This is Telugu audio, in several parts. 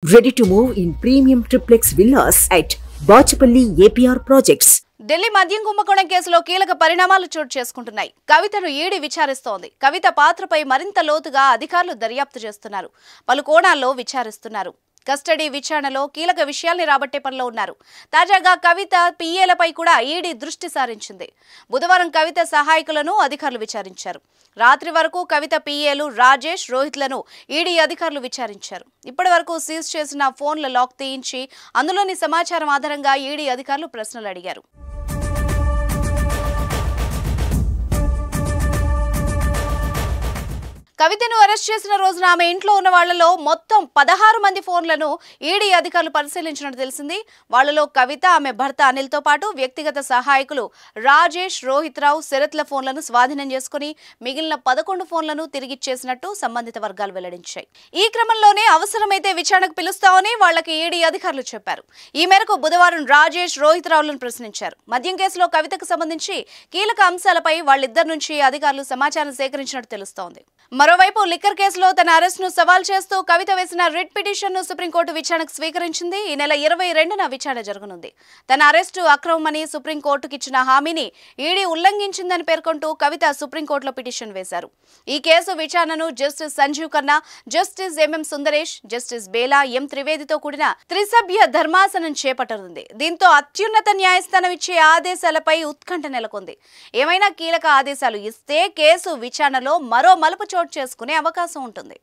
Ready to move in premium triplex villas at Bachapalli APR Projects. Delhi మద్యం కుంభకోణం కేసులో కీలక పరిణామాలు చోటు చేసుకుంటున్నాయి. కవితను ఈడీ విచారిస్తోంది. కవిత పాత్రపై మరింత లోతుగా అధికారులు దర్యాప్తు చేస్తున్నారు. పలు కోణాల్లో విచారిస్తున్నారు. కస్టడీ విచారణలో కీలక విషయాల్ని రాబట్టే పనిలో ఉన్నారు. తాజాగా కవిత పిఏలపై కూడా ఈడీ దృష్టి సారించింది. బుధవారం కవిత సహాయకులను అధికారులు విచారించారు. రాత్రి వరకు కవిత పిఏలు రాజేష్, రోహిత్లను ఈడీ అధికారులు విచారించారు. ఇప్పటి వరకు సీజ్ చేసిన ఫోన్ల లాక్ తీయించి అందులోని సమాచారం ఆధారంగా ఈడీ అధికారులు ప్రశ్నలు అడిగారు. కవితను అరెస్ట్ చేసిన రోజున ఆమె ఇంట్లో ఉన్న వాళ్లలో మొత్తం 16 మంది ఫోన్లను ఈడీ అధికారులు పరిశీలించినట్టు తెలిసింది. వాళ్లలో కవిత, ఆమె భర్త అనిల్తో పాటు వ్యక్తిగత సహాయకులు రాజేష్, రోహిత్ రావు, శరత్ల ఫోన్లను స్వాధీనం చేసుకుని మిగిలిన 11 ఫోన్లను తిరిగిచ్చేసినట్టు సంబంధిత వర్గాలు వెల్లడించాయి. ఈ క్రమంలోనే అవసరమైతే విచారణకు పిలుస్తామని వాళ్లకి ఈడీ అధికారులు చెప్పారు. ఈ మేరకు బుధవారం రాజేష్, రోహిత్ రావులను ప్రశ్నించారు. మద్యం కేసులో కవితకు సంబంధించి కీలక అంశాలపై వాళ్ళిద్దరి నుంచి అధికారులు సమాచారం సేకరించినట్టు తెలుస్తోంది. మరోవైపు లిక్కర్ కేసులో తన అరెస్ట్ను సవాల్ చేస్తూ కవిత వేసిన రిట్ పిటిషన్ను సుప్రీంకోర్టు విచారణకు స్వీకరించింది. ఈ నెల 22న విచారణ జరగనుంది. తన అరెస్టు అక్రమమని సుప్రీంకోర్టుకు ఇచ్చిన హామీని ఈడీ ఉల్లంఘించిందని పేర్కొంటూ కవిత సుప్రీంకోర్టులో పిటిషన్ వేశారు. ఈ కేసు విచారణను justice Sanjiv Khanna, justice M M Sundaresh, justice Bela, M త్రివేదితో కూడిన త్రిసభ్య ధర్మాసనం చేపట్టనుంది. దీంతో అత్యున్నత న్యాయస్థానం ఇచ్చే ఆదేశాలపై ఉత్కంఠ నెలకొంది. ఏమైనా కీలక ఆదేశాలు ఇస్తే కేసు విచారణలో మరో మలుపు చోటు చేసుకునే అవకాశం ఉంటుంది.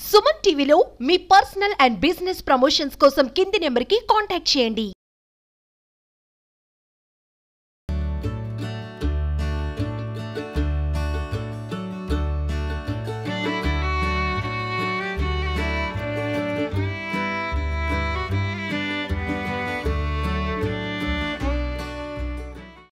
సుమన్ టీవీలో మీ పర్సనల్ అండ్ బిజినెస్ ప్రమోషన్స్ కోసం కింది నెంబర్కి కాంటాక్ట్ చేయండి.